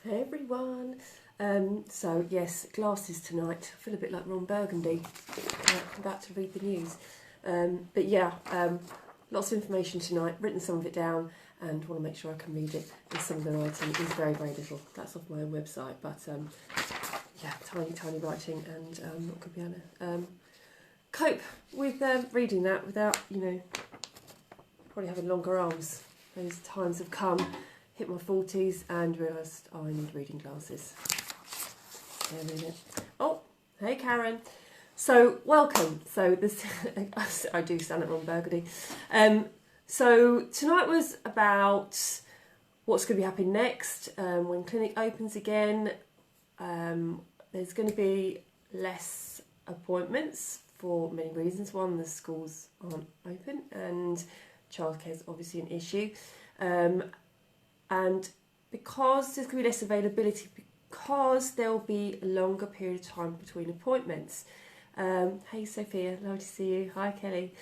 Hey everyone. So yes, glasses tonight. I feel a bit like Ron Burgundy. I'm about to read the news. But yeah, lots of information tonight. Written some of it down and want to make sure I can read it. And some of the writing is very, very little. That's off my own website. But yeah, tiny writing and not going to be able to cope with reading that without, probably having longer arms. Those times have come. Hit my 40s and realised I need reading glasses. Oh, hey Karen. So welcome. So this I do stand at Ron Burgundy. So tonight was about what's going to be happening next when clinic opens again. There's going to be less appointments for many reasons. One, the schools aren't open and childcare is obviously an issue. And because there's going to be less availability, because there will be a longer period of time between appointments. Hey Sophia, lovely to see you. Hi Kelly.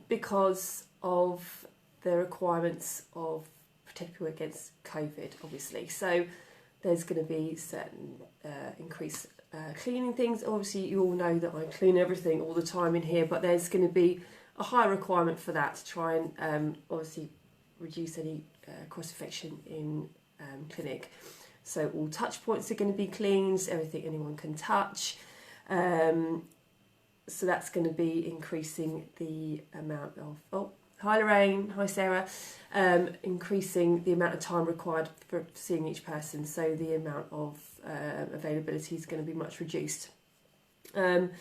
Because of the requirements of protect people against COVID, obviously. So there's going to be certain increased cleaning things. Obviously, you all know that I clean everything all the time in here, but there's going to be a high requirement for that to try and obviously reduce any cross-infection in clinic. So all touch points are going to be cleaned, everything anyone can touch. So that's going to be increasing the amount of... Hi Lorraine, hi Sarah. Increasing the amount of time required for seeing each person. So the amount of availability is going to be much reduced. I'm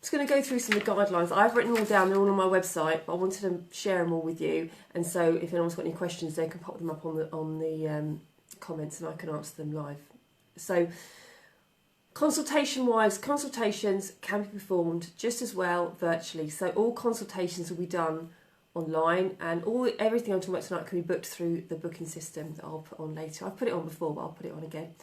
just going to go through some of the guidelines. I've written them all down, they're all on my website, but I wanted to share them all with you. And so if anyone's got any questions, they can pop them up on the comments and I can answer them live. So consultation-wise, consultations can be performed just as well virtually. So all consultations will be done online and everything I'm talking about tonight can be booked through the booking system that I'll put on later. I've put it on before, but I'll put it on again.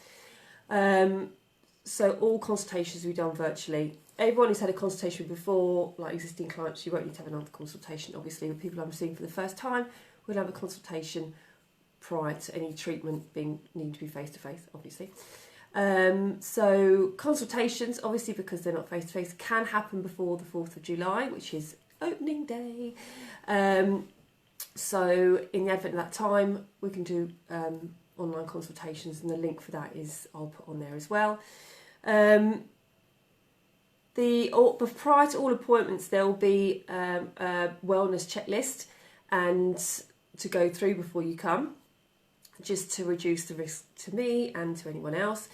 So all consultations will be done virtually. Everyone who's had a consultation before, like existing clients, you won't need to have another consultation. Obviously, with people I'm seeing for the first time, we'll have a consultation prior to any treatment needing to be face-to-face, obviously. So consultations, obviously because they're not face-to-face, can happen before the 4th of July, which is opening day. So in the advent of that time, we can do online consultations, and the link for that I'll put on there as well. Prior to all appointments, there will be a wellness checklist and to go through before you come, just to reduce the risk to me and to anyone else.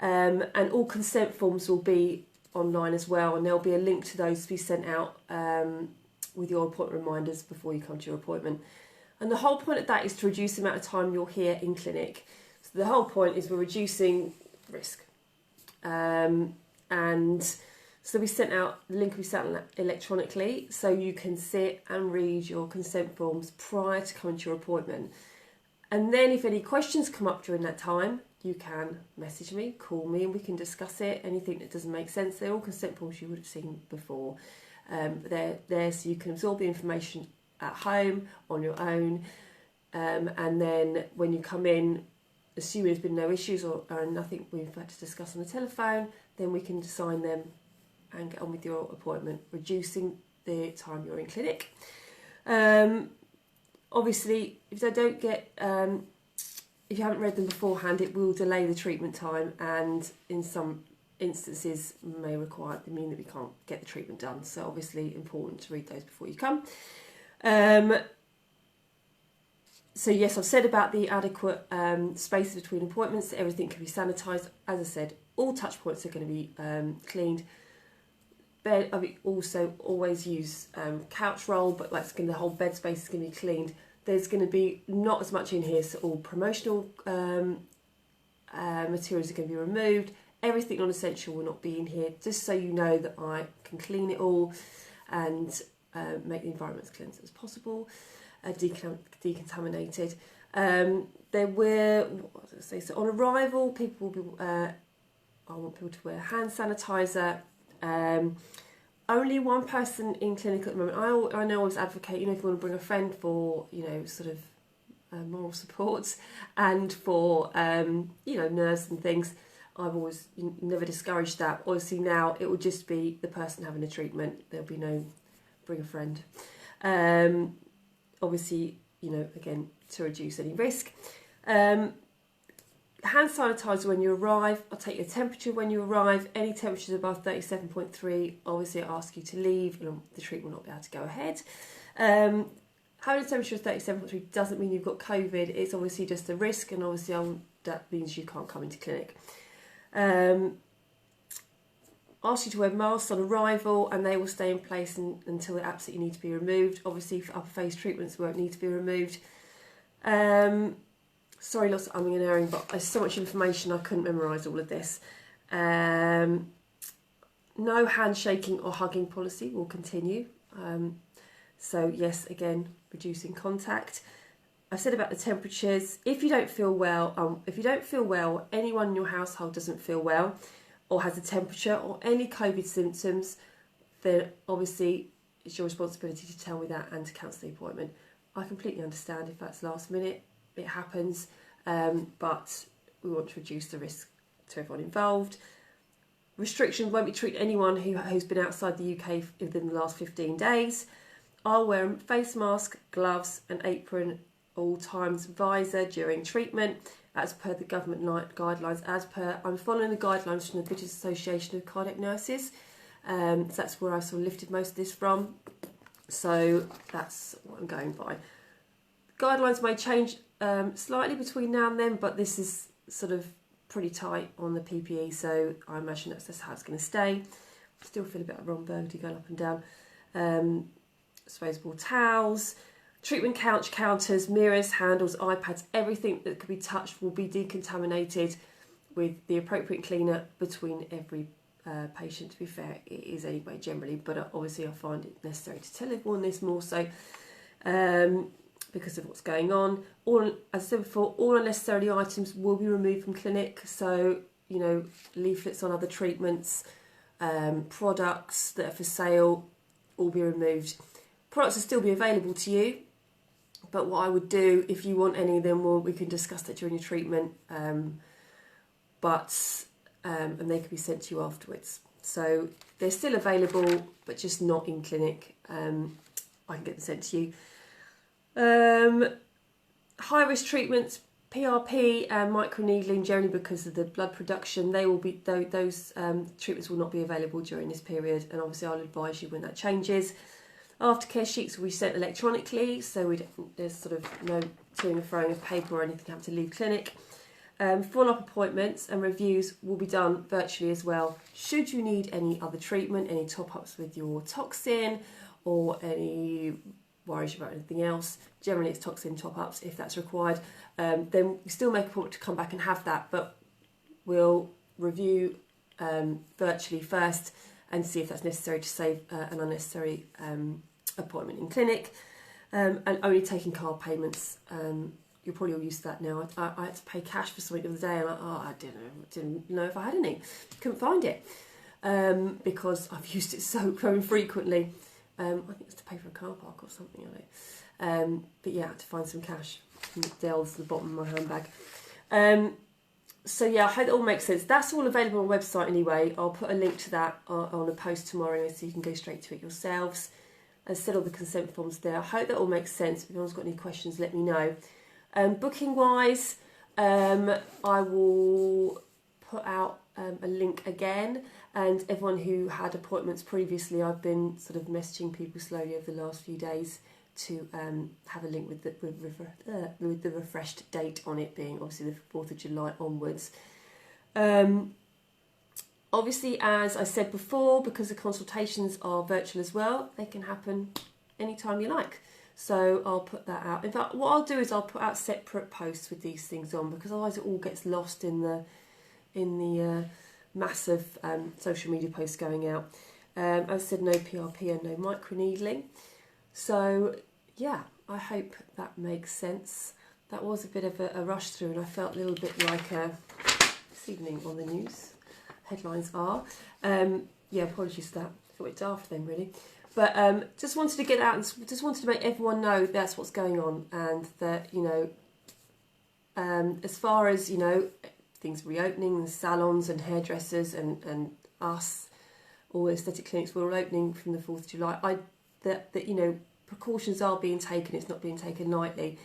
And all consent forms will be online as well, and there'll be a link to those to be sent out with your appointment reminders before you come to your appointment. And the whole point of that is to reduce the amount of time you're here in clinic. So the whole point is we're reducing risk. And so we sent out, the link will be sent out electronically, so you can sit and read your consent forms prior to coming to your appointment. And then if any questions come up during that time, you can message me, call me, and we can discuss it. Anything that doesn't make sense, they're all consent forms you would have seen before. They're there so you can absorb the information at home, on your own. And then when you come in, assuming there's been no issues or nothing we've had to discuss on the telephone, then we can sign them and get on with your appointment, reducing the time you're in clinic. Obviously, if they don't get, if you haven't read them beforehand, it will delay the treatment time, and in some instances may mean that we can't get the treatment done. So obviously important to read those before you come. So yes, I've said about the adequate space between appointments. Everything can be sanitised. As I said, all touch points are going to be cleaned. Also always use couch roll, but the whole bed space is going to be cleaned. There's going to be not as much in here, so all promotional materials are going to be removed. Everything non-essential will not be in here, just so you know that I can clean it all and make the environment as clean as possible, decontaminated. There were, what did I say? So on arrival, people will be. I want people to wear hand sanitizer. Only one person in clinic at the moment. I know I always advocate, if you want to bring a friend for, sort of moral support and for, nerves and things. I've always never discouraged that. Obviously now it will just be the person having the treatment. There'll be no bring a friend. Obviously, again, to reduce any risk. Hand sanitizer when you arrive. I'll take your temperature when you arrive. Any temperatures above 37.3, obviously I ask you to leave and the treatment will not be able to go ahead. Having a temperature of 37.3 doesn't mean you've got COVID. It's obviously just a risk, and obviously that means you can't come into clinic. Ask you to wear masks on arrival, and they will stay in place until they absolutely need to be removed. Obviously, for upper phase treatments, won't need to be removed. Sorry, lots of umming and ahhing, but there's so much information I couldn't memorise all of this. No handshaking or hugging policy will continue. So yes, again, reducing contact. I've said about the temperatures. If you don't feel well, anyone in your household doesn't feel well, or has a temperature or any COVID symptoms, then obviously it's your responsibility to tell me that and to cancel the appointment. I completely understand if that's last minute, it happens, but we want to reduce the risk to everyone involved. Restrictions won't be treating anyone who's been outside the UK within the last 15 days. I'll wear a face mask, gloves, an apron, all times, visor during treatment, as per the government guidelines. I'm following the guidelines from the British Association of Cardiac Nurses. So that's where I sort of lifted most of this from. So that's what I'm going by. Guidelines may change slightly between now and then, but this is sort of pretty tight on the PPE, so I imagine that's how it's going to stay. Still feel a bit of Ron Burgundy going up and down. Disposable towels, treatment counters, mirrors, handles, iPads, everything that could be touched will be decontaminated with the appropriate cleaner between every patient. To be fair, it is anyway generally, but obviously I find it necessary to tell everyone this more so because of what's going on. As I said before, all unnecessary items will be removed from clinic, so leaflets on other treatments, products that are for sale will be removed. Products will still be available to you, but what I would do, if you want any of them, we can discuss that during your treatment, and they can be sent to you afterwards. So they're still available, but just not in clinic. I can get them sent to you. High risk treatments, PRP and microneedling, generally because of the blood production, those treatments will not be available during this period, and obviously I'll advise you when that changes. Aftercare sheets will be sent electronically, so there's sort of no toing and froing of paper or anything having to leave clinic. Follow-up appointments and reviews will be done virtually as well. Should you need any other treatment, any top-ups with your toxin, or any worries about anything else, generally it's toxin top-ups if that's required, then we still make a point to come back and have that, but we'll review virtually first and see if that's necessary to save an unnecessary appointment in clinic, and only taking card payments. You're probably all used to that now. I had to pay cash for something the other day, and I didn't know if I had any. Couldn't find it because I've used it so infrequently. I think it's to pay for a car park or something like that. But yeah, I had to find some cash from Dell's at the bottom of my handbag. So yeah, I hope that all makes sense. That's all available on the website anyway. I'll put a link to that on a post tomorrow so you can go straight to it yourselves. As I said, all the consent forms there. I hope that all makes sense. If anyone's got any questions, let me know. Booking wise, I will put out a link again, and everyone who had appointments previously, I've been sort of messaging people slowly over the last few days to have a link with the refreshed date on it, being obviously the 4th of July onwards. Obviously, as I said before, because the consultations are virtual as well, they can happen anytime you like. So I'll put that out. In fact, what I'll do is I'll put out separate posts with these things on, because otherwise it all gets lost in the massive social media posts going out. As I said, no PRP and no microneedling. So yeah, I hope that makes sense. That was a bit of a rush through, and I felt a little bit like this evening on the news headlines are. Yeah, apologies for that. I thought it's after them really. But just wanted to get out and just wanted to make everyone know that's what's going on, and that As far as, you know, things reopening, the salons and hairdressers and us, all aesthetic clinics were all opening from the 4th of July. That you know, precautions are being taken. It's not being taken lightly.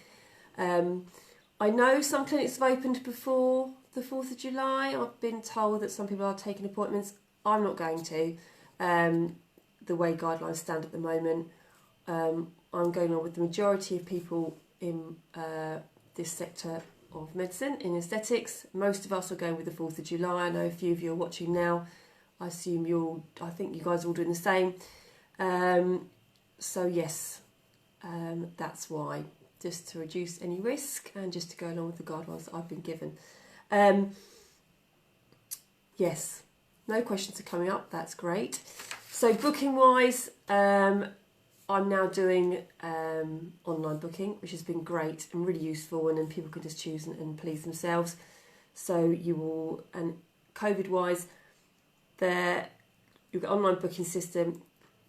I know some clinics have opened before the 4th of July. I've been told that some people are taking appointments. I'm not going to. The way guidelines stand at the moment, I'm going on with the majority of people in this sector of medicine, in aesthetics. Most of us are going with the 4th of July. I know a few of you are watching now. I assume I think you guys are all doing the same. So yes, that's why, just to reduce any risk and just to go along with the guidelines that I've been given. Yes, no questions are coming up, that's great. So booking wise, I'm now doing online booking, which has been great and really useful, and then people can just choose and please themselves. So you will, and COVID wise, you've got online booking system.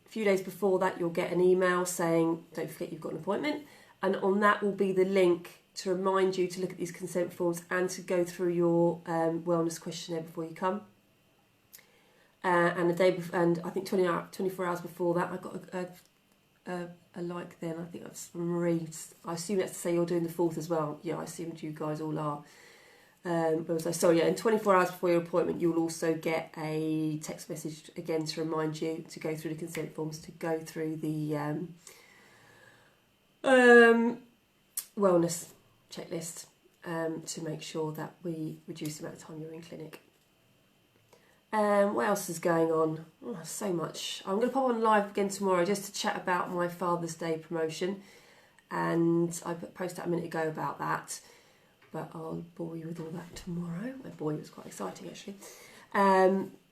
A few days before that, you'll get an email saying, don't forget you've got an appointment. And on that will be the link to remind you to look at these consent forms and to go through your wellness questionnaire before you come. And I think 24 hours before that, I got a like then. I think that's from Marie. I assume that's to say you're doing the 4th as well. Yeah, I assumed you guys all are. And 24 hours before your appointment, you'll also get a text message again to remind you to go through the consent forms, to go through the wellness checklist, to make sure that we reduce the amount of time you're in clinic. What else is going on? Oh, so much. I'm going to pop on live again tomorrow just to chat about my Father's Day promotion, and I posted that a minute ago about that, but I'll bore you with all that tomorrow. My boy was quite exciting actually.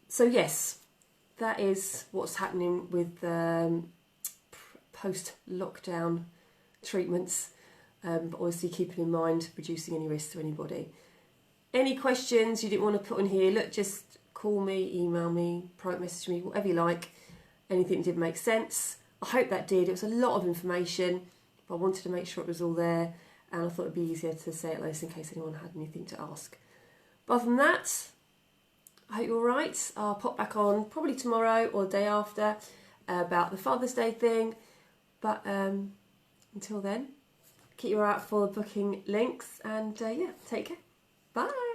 So yes, that is what's happening with post-lockdown treatments, but obviously keeping in mind reducing any risk to anybody. Any questions you didn't want to put in here, look, just call me, email me, private message me, whatever you like. Anything that did make sense. I hope that did. It was a lot of information, but I wanted to make sure it was all there, and I thought it'd be easier to say it like this in case anyone had anything to ask. But other than that, I hope you're all right. I'll pop back on probably tomorrow or the day after about the Father's Day thing. But until then, keep your eye out for the booking links, and yeah, take care. Bye.